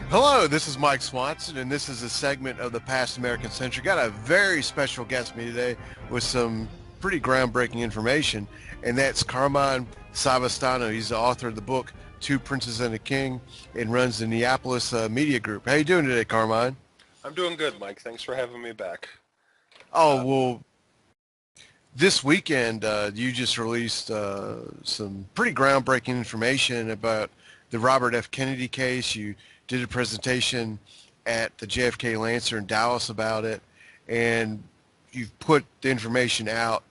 Hello, this is Mike Swanson, and this is a segment of the Past American Century. Got a very special guest with me today with some pretty groundbreaking information, and that's Carmine Savastano. He's the author of the book Two Princes and a King and runs the Neapolis Media Group. How you doing today, Carmine? I'm doing good, Mike. Thanks for having me back. Oh, well, this weekend you just released some pretty groundbreaking information about the Robert F. Kennedy case. You did a presentation at the JFK Lancer in Dallas about it, and you've put the information out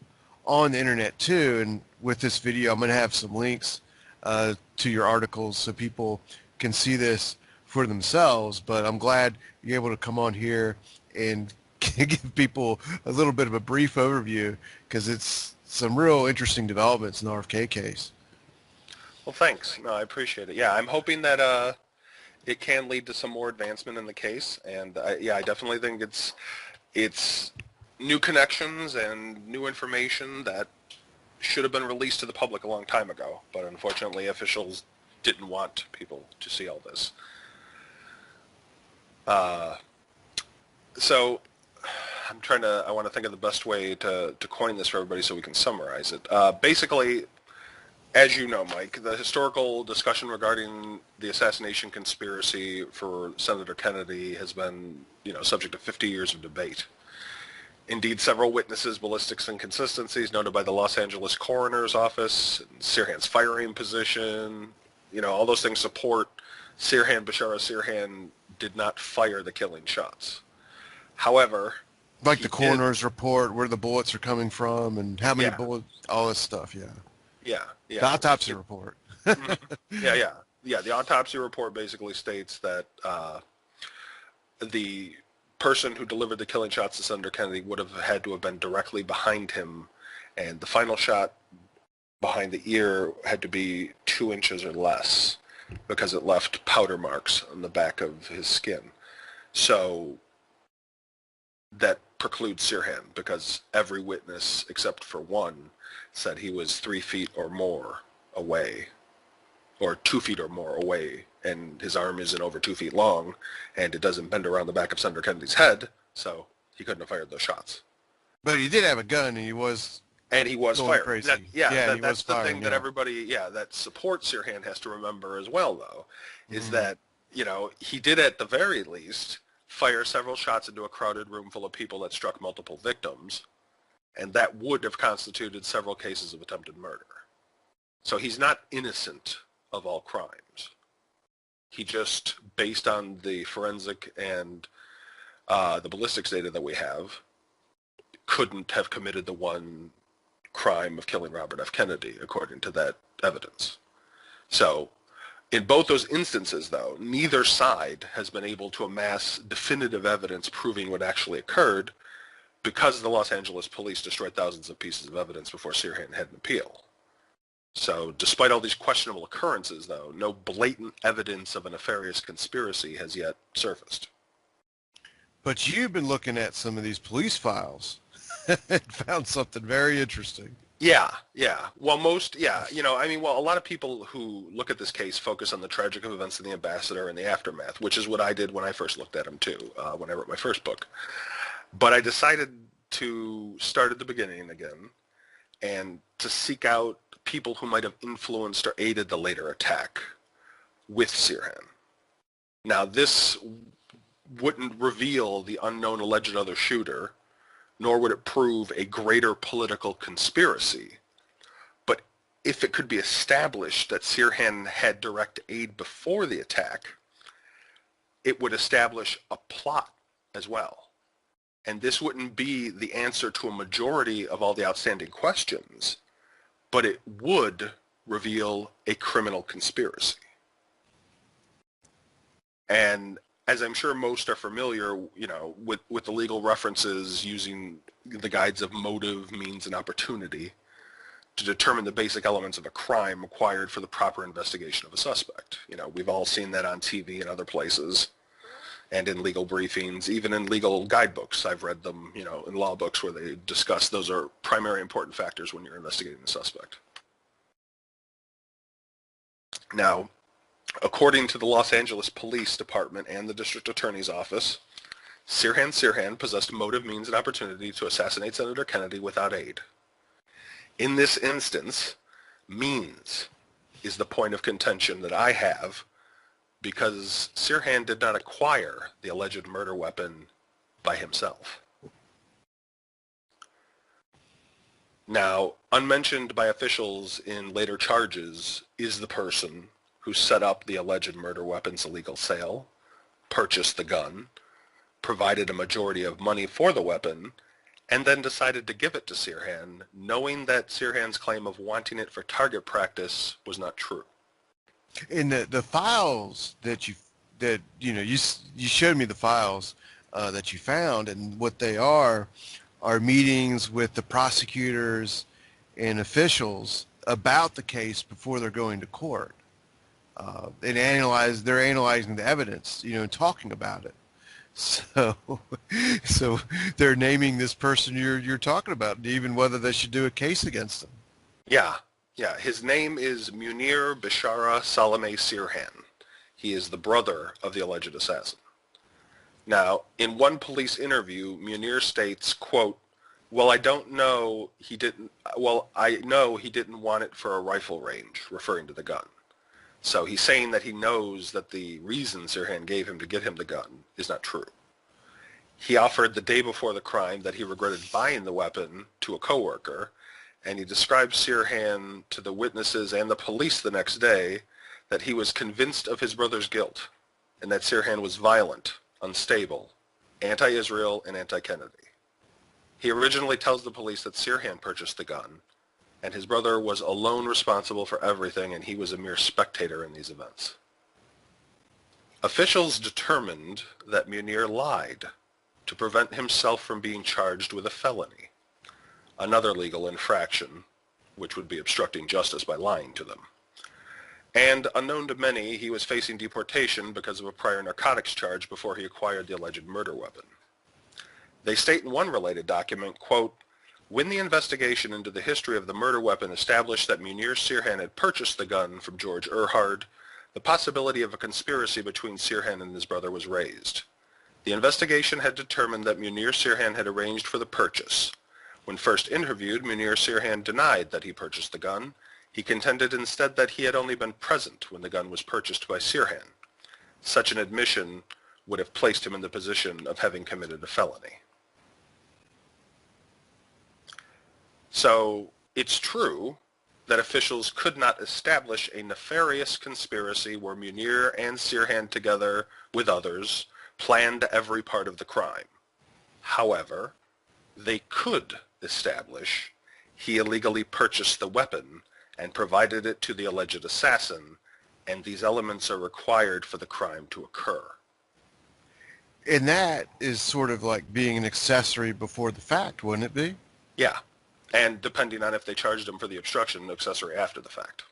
on the internet too. And with this video, I'm going to have some links to your articles so people can see this for themselves. But I'm glad you're able to come on here and give people a little bit of a brief overview, because it's some real interesting developments in the RFK case. Well, thanks. No, I appreciate it. Yeah, I'm hoping that it can lead to some more advancement in the case, and I definitely think it's new connections and new information that should have been released to the public a long time ago, but unfortunately officials didn't want people to see all this. So I want to think of the best way to coin this for everybody so we can summarize it. Basically, as you know, Mike, the historical discussion regarding the assassination conspiracy for Senator Kennedy has been, subject to 50 years of debate. Indeed, several witnesses' ballistics inconsistencies noted by the Los Angeles coroner's office, Sirhan's firing position, all those things support Bashara Sirhan did not fire the killing shots. However, like the coroner's report, where the bullets are coming from, and how many bullets, all this stuff, yeah. The autopsy report. Yeah. The autopsy report basically states that the person who delivered the killing shots to Senator Kennedy would have had to have been directly behind him, and the final shot behind the ear had to be 2 inches or less because it left powder marks on the back of his skin. So that precludes Sirhan, because every witness except for one said he was 3 feet or more away, or 2 feet or more away, and his arm isn't over 2 feet long, and it doesn't bend around the back of Senator Kennedy's head, so he couldn't have fired those shots. But he did have a gun, and he was firing. That's the thing that everybody, that supports Sirhan has to remember as well, though, is that, he did at the very least fire several shots into a crowded room full of people that struck multiple victims, and that would have constituted several cases of attempted murder. So he's not innocent of all crimes. He just, based on the forensic and the ballistics data that we have, couldn't have committed the one crime of killing Robert F. Kennedy, according to that evidence. So in both those instances, though, neither side has been able to amass definitive evidence proving what actually occurred, because the Los Angeles police destroyed thousands of pieces of evidence before Sirhan had an appeal. So despite all these questionable occurrences, though, no blatant evidence of a nefarious conspiracy has yet surfaced. But you've been looking at some of these police files and found something very interesting. Yeah. Well, a lot of people who look at this case focus on the tragic events in the Ambassador and the aftermath, which is what I did when I first looked at them too, when I wrote my first book. But I decided to start at the beginning again and to seek out people who might have influenced or aided the later attack with Sirhan. Now, this wouldn't reveal the unknown alleged other shooter, nor would it prove a greater political conspiracy. But if it could be established that Sirhan had direct aid before the attack, it would establish a plot as well. And this wouldn't be the answer to a majority of all the outstanding questions, but it would reveal a criminal conspiracy. And as I'm sure most are familiar, with the legal references using the guides of motive, means, and opportunity to determine the basic elements of a crime required for the proper investigation of a suspect. We've all seen that on TV and other places, and in legal briefings, even in legal guidebooks. I've read them, in law books where they discuss those are primary important factors when you're investigating a suspect. Now, According to the Los Angeles Police Department and the District Attorney's Office, Sirhan possessed motive, means, and opportunity to assassinate Senator Kennedy without aid. In this instance, means is the point of contention that I have, because Sirhan did not acquire the alleged murder weapon by himself. Now, unmentioned by officials in later charges is the person who set up the alleged murder weapon's illegal sale, purchased the gun, provided a majority of money for the weapon, and then decided to give it to Sirhan, knowing that Sirhan's claim of wanting it for target practice was not true. In the files that you showed me the files that you found, and what they are meetings with the prosecutors and officials about the case before they're going to court. They're analyzing the evidence, and talking about it. So they're naming this person you're talking about, even whether they should do a case against them. Yeah. His name is Munir Bishara Salameh Sirhan. He is the brother of the alleged assassin. Now, in one police interview, Munir states, quote, I know he didn't want it for a rifle range," referring to the gun. So he's saying that he knows that the reason Sirhan gave him to get him the gun is not true. He offered the day before the crime that he regretted buying the weapon to a coworker, and he described Sirhan to the witnesses and the police the next day that he was convinced of his brother's guilt, and that Sirhan was violent, unstable, anti-Israel, and anti-Kennedy. He originally tells the police that Sirhan purchased the gun, and his brother was alone responsible for everything, and he was a mere spectator in these events. Officials determined that Munir lied to prevent himself from being charged with a felony, another legal infraction, which would be obstructing justice by lying to them. And unknown to many, he was facing deportation because of a prior narcotics charge before he acquired the alleged murder weapon. They state in one related document, quote, "When the investigation into the history of the murder weapon established that Munir Sirhan had purchased the gun from George Erhard, the possibility of a conspiracy between Sirhan and his brother was raised. The investigation had determined that Munir Sirhan had arranged for the purchase. When first interviewed, Munir Sirhan denied that he purchased the gun. He contended instead that he had only been present when the gun was purchased by Sirhan. Such an admission would have placed him in the position of having committed a felony." So it's true that officials could not establish a nefarious conspiracy where Munir and Sirhan, together with others, planned every part of the crime. However, they could establish he illegally purchased the weapon and provided it to the alleged assassin, and these elements are required for the crime to occur. And that is sort of like being an accessory before the fact, wouldn't it be? Yeah. And depending on if they charged him for the obstruction, accessory after the fact.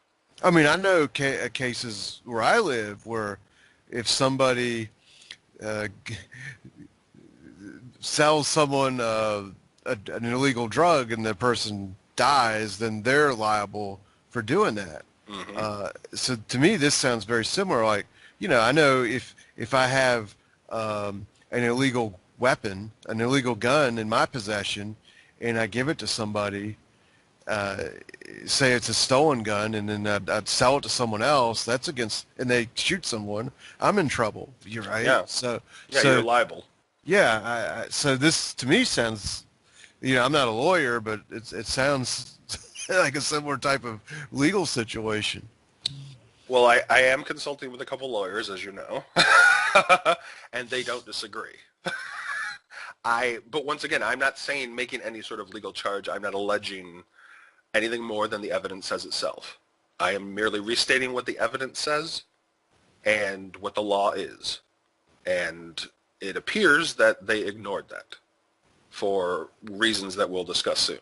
I mean, I know cases where I live where if somebody sells someone an illegal drug and the person dies, then they're liable for doing that. Mm-hmm. So to me, this sounds very similar. Like, I know if I have an illegal weapon, an illegal gun in my possession, and I give it to somebody, say it's a stolen gun, and then I'd sell it to someone else, that's against, and they shoot someone, I'm in trouble. You're right. Yeah. So you're liable. Yeah. So this to me sounds, I'm not a lawyer, but it sounds like a similar type of legal situation. Well, I am consulting with a couple lawyers, as you know, and they don't disagree. But once again, I'm not saying making any sort of legal charge. I'm not alleging anything more than the evidence says itself. I am merely restating what the evidence says and what the law is. And it appears that they ignored that for reasons that we'll discuss soon.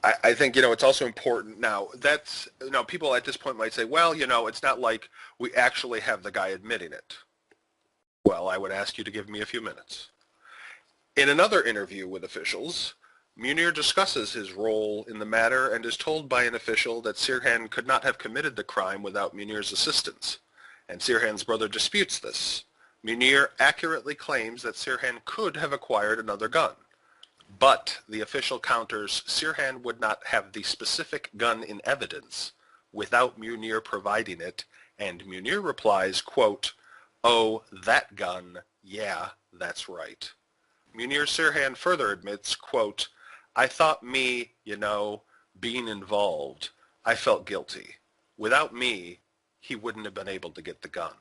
I think, it's also important now that's, people at this point might say, well, it's not like we actually have the guy admitting it. Well, I would ask you to give me a few minutes. In another interview with officials, Munir discusses his role in the matter and is told by an official that Sirhan could not have committed the crime without Munir's assistance, and Sirhan's brother disputes this. Munir accurately claims that Sirhan could have acquired another gun, but the official counters Sirhan would not have the specific gun in evidence without Munir providing it, and Munir replies, quote, "Oh, that gun, yeah, that's right." Munir Sirhan further admits, quote, "I thought me, being involved, I felt guilty. Without me, he wouldn't have been able to get the gun."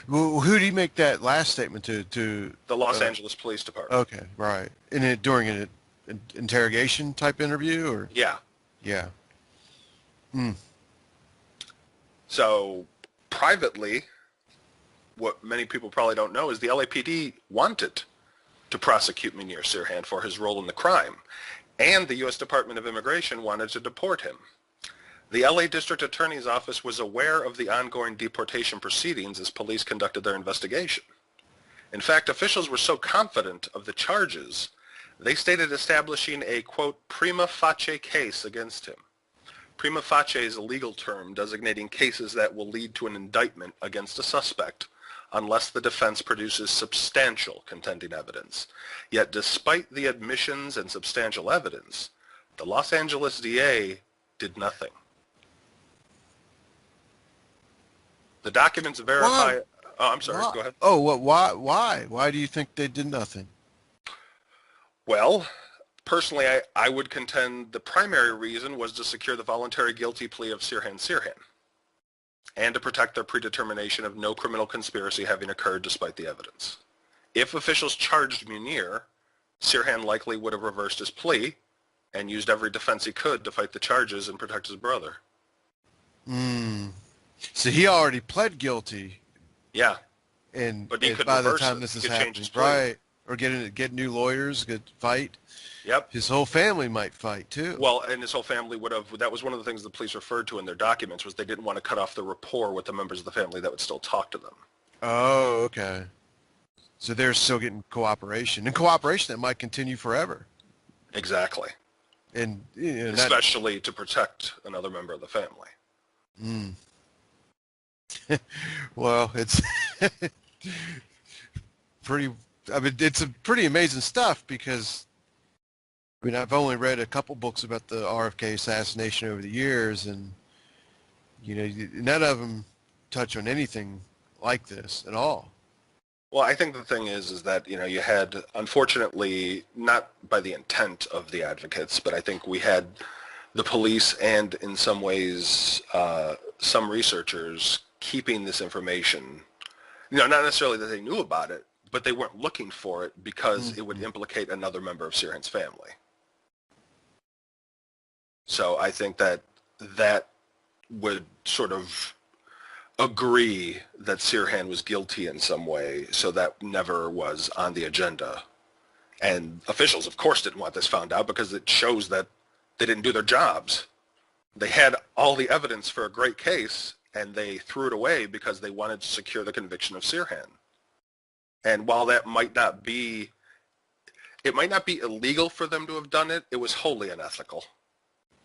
Well, who did he make that last statement to? The Los Angeles Police Department. Okay, right. During an interrogation type interview, or? Yeah. Yeah. So privately, what many people probably don't know is the LAPD wanted to prosecute Munir Sirhan for his role in the crime, and the U.S. Department of Immigration wanted to deport him. The LA District Attorney's Office was aware of the ongoing deportation proceedings as police conducted their investigation. In fact, officials were so confident of the charges, they stated establishing a, quote, prima facie case against him. Prima facie is a legal term designating cases that will lead to an indictment against a suspect unless the defense produces substantial contending evidence. Yet despite the admissions and substantial evidence, the Los Angeles DA did nothing. The documents verify... Oh, I'm sorry, go ahead. Oh, why? Why do you think they did nothing? Well, personally, I would contend the primary reason was to secure the voluntary guilty plea of Sirhan and to protect their predetermination of no criminal conspiracy having occurred despite the evidence. If officials charged Munir, Sirhan likely would have reversed his plea and used every defense he could to fight the charges and protect his brother. So he already pled guilty. Yeah. But he could by the time this is happening, right? Or get new lawyers, get fight. Yep. His whole family might fight too. Well, and his whole family would have. That was one of the things the police referred to in their documents, was they didn't want to cut off the rapport with the members of the family that would still talk to them. Oh, okay. So they're still getting cooperation, and cooperation that might continue forever. Exactly. And especially to protect another member of the family. Well, it's pretty. I mean, it's a pretty amazing stuff because, I mean, I've only read a couple books about the RFK assassination over the years, and none of them touch on anything like this at all. Well, I think the thing is that you had, unfortunately, not by the intent of the advocates, but I think we had the police and in some ways some researchers keeping this information, not necessarily that they knew about it, but they weren't looking for it because it would implicate another member of Sirhan's family. So I think that would sort of agree that Sirhan was guilty in some way, so that never was on the agenda. And officials, of course, didn't want this found out because it shows that they didn't do their jobs. They had all the evidence for a great case, and they threw it away because they wanted to secure the conviction of Sirhan. And while that might not be illegal for them to have done it, it was wholly unethical.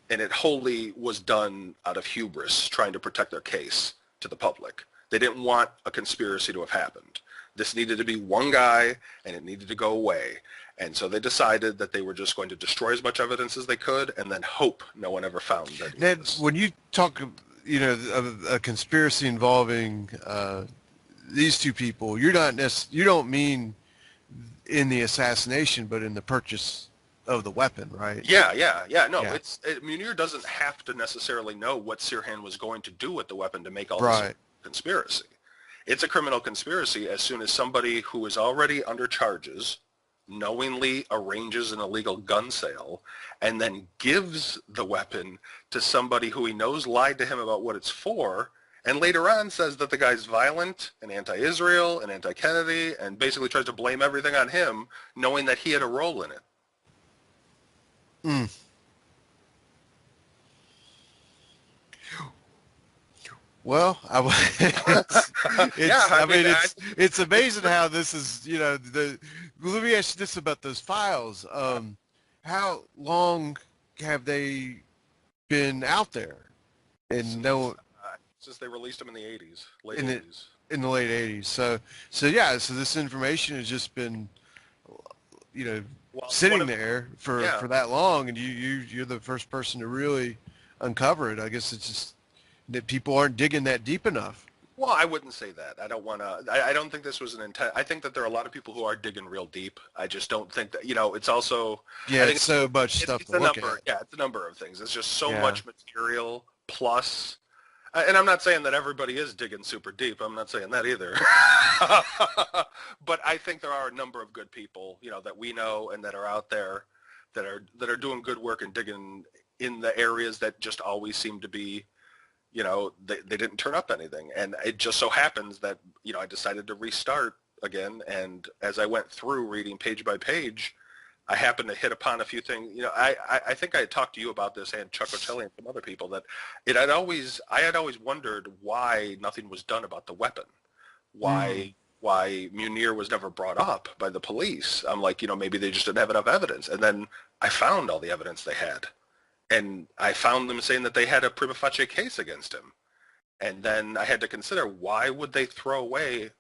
And it wholly was done out of hubris, trying to protect their case to the public. They didn't want a conspiracy to have happened. This needed to be one guy, and it needed to go away. And so they decided that they were just going to destroy as much evidence as they could and then hope no one ever found that. Ned, when you talk of a conspiracy involving these two people, you don't mean in the assassination, but in the purchase of the weapon, right? Yeah. No, yeah. Munir doesn't have to necessarily know what Sirhan was going to do with the weapon to make all this conspiracy. It's a criminal conspiracy as soon as somebody who is already under charges knowingly arranges an illegal gun sale and then gives the weapon to somebody who he knows lied to him about what it's for, and later on says that the guy's violent and anti-Israel and anti-Kennedy and basically tries to blame everything on him, knowing that he had a role in it. Well, Yeah, I mean, it's amazing how this is, let me ask you this about those files. How long have they been out there? And no, since they released them in the 80s, late in the 80s. in the late 80s. So yeah, so this information has just been, Well, sitting there yeah. for that long, and you're the first person to really uncover it. I guess it's just that people aren't digging that deep enough. Well, I wouldn't say that. I don't want to. I don't think this was an intent. I think that there are a lot of people who are digging real deep. I just don't think that. It's also. Yeah, I think it's so much stuff it's to a look number. at. Yeah, it's a number of things. It's just so Yeah. much material. Plus, and I'm not saying that everybody is digging super deep. I'm not saying that either. But I think there are a number of good people, that we know and that are out there, that are doing good work and digging in the areas that just always seem to be. They didn't turn up anything. And it just so happens that, I decided to restart again. And as I went through reading page by page, I happened to hit upon a few things. I think I had talked to you about this and Chuck Ocelli and some other people that I had always wondered why nothing was done about the weapon. Why Munir was never brought up by the police. I'm like, maybe they just didn't have enough evidence. And then I found all the evidence they had. And I found them saying that they had a prima facie case against him. And then I had to consider, why would they throw away?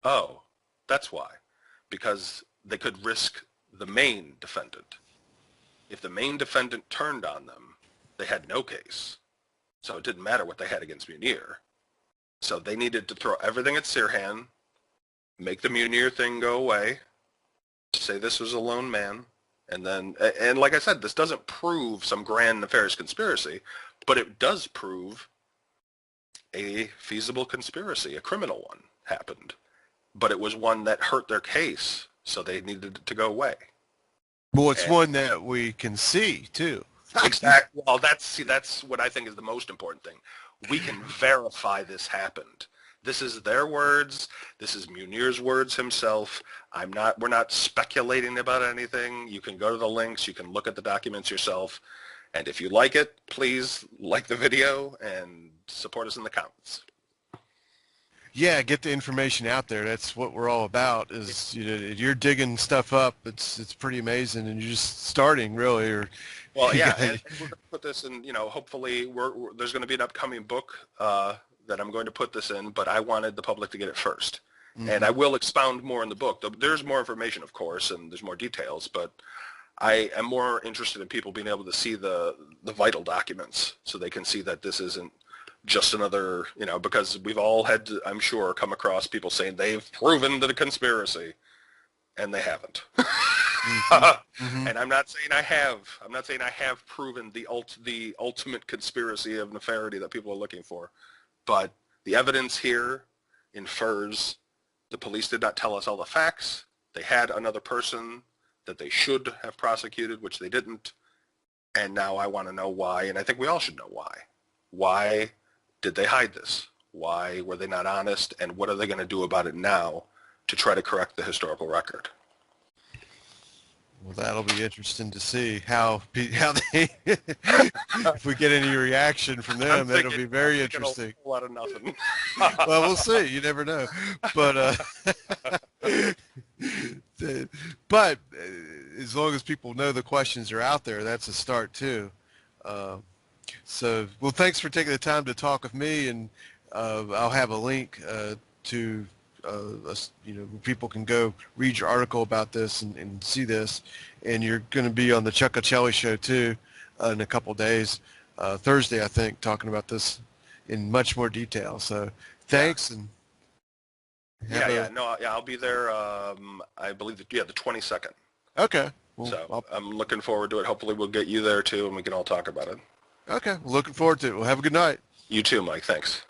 Oh, that's why. Because they could risk the main defendant. If the main defendant turned on them, they had no case. So it didn't matter what they had against Munir. So they needed to throw everything at Sirhan, make the Munir thing go away, say this was a lone man. And like I said, this doesn't prove some grand nefarious conspiracy, but it does prove a feasible conspiracy, a criminal one happened. But it was one that hurt their case, so they needed it to go away. Well, it's one that we can see, too. Exactly. Well, that's what I think is the most important thing. We can verify this happened. This is their words. This is Munir's words himself. We're not speculating about anything. You can go to the links. You can look at the documents yourself. And if you like it, please like the video and support us in the comments. Yeah, get the information out there. That's what we're all about. Is you're digging stuff up. It's pretty amazing, and you're just starting, really. Well, yeah, and we're going to put this in. Hopefully, there's going to be an upcoming book that I'm going to put this in, but I wanted the public to get it first. Mm-hmm. And I will expound more in the book. There's more information, of course, and there's more details, but I am more interested in people being able to see the vital documents so they can see that this isn't just another, because we've all had to, I'm sure, come across people saying they've proven the conspiracy, and they haven't. Mm-hmm. And I'm not saying I have. I'm not saying I have proven the ultimate conspiracy of nefariety that people are looking for. But the evidence here infers the police did not tell us all the facts. They had another person that they should have prosecuted, which they didn't. And now I want to know why, and I think we all should know why. Why did they hide this? Why were they not honest? And what are they going to do about it now to try to correct the historical record? Well, that'll be interesting to see how they if we get any reaction from them. That'll be very interesting. A lot of nothing. Well, we'll see. You never know. But but as long as people know the questions are out there, that's a start too. So, well, thanks for taking the time to talk with me, and I'll have a link to people can go read your article about this and see this. And you're going to be on the Chuck Ocelli show too in a couple days, Thursday, I think, talking about this in much more detail. So thanks. Yeah. And I'll be there. I believe the 22nd. Okay. Well, so I'm looking forward to it. Hopefully we'll get you there too, and we can all talk about it. Okay. Well, looking forward to it. Well, have a good night. You too, Mike. Thanks.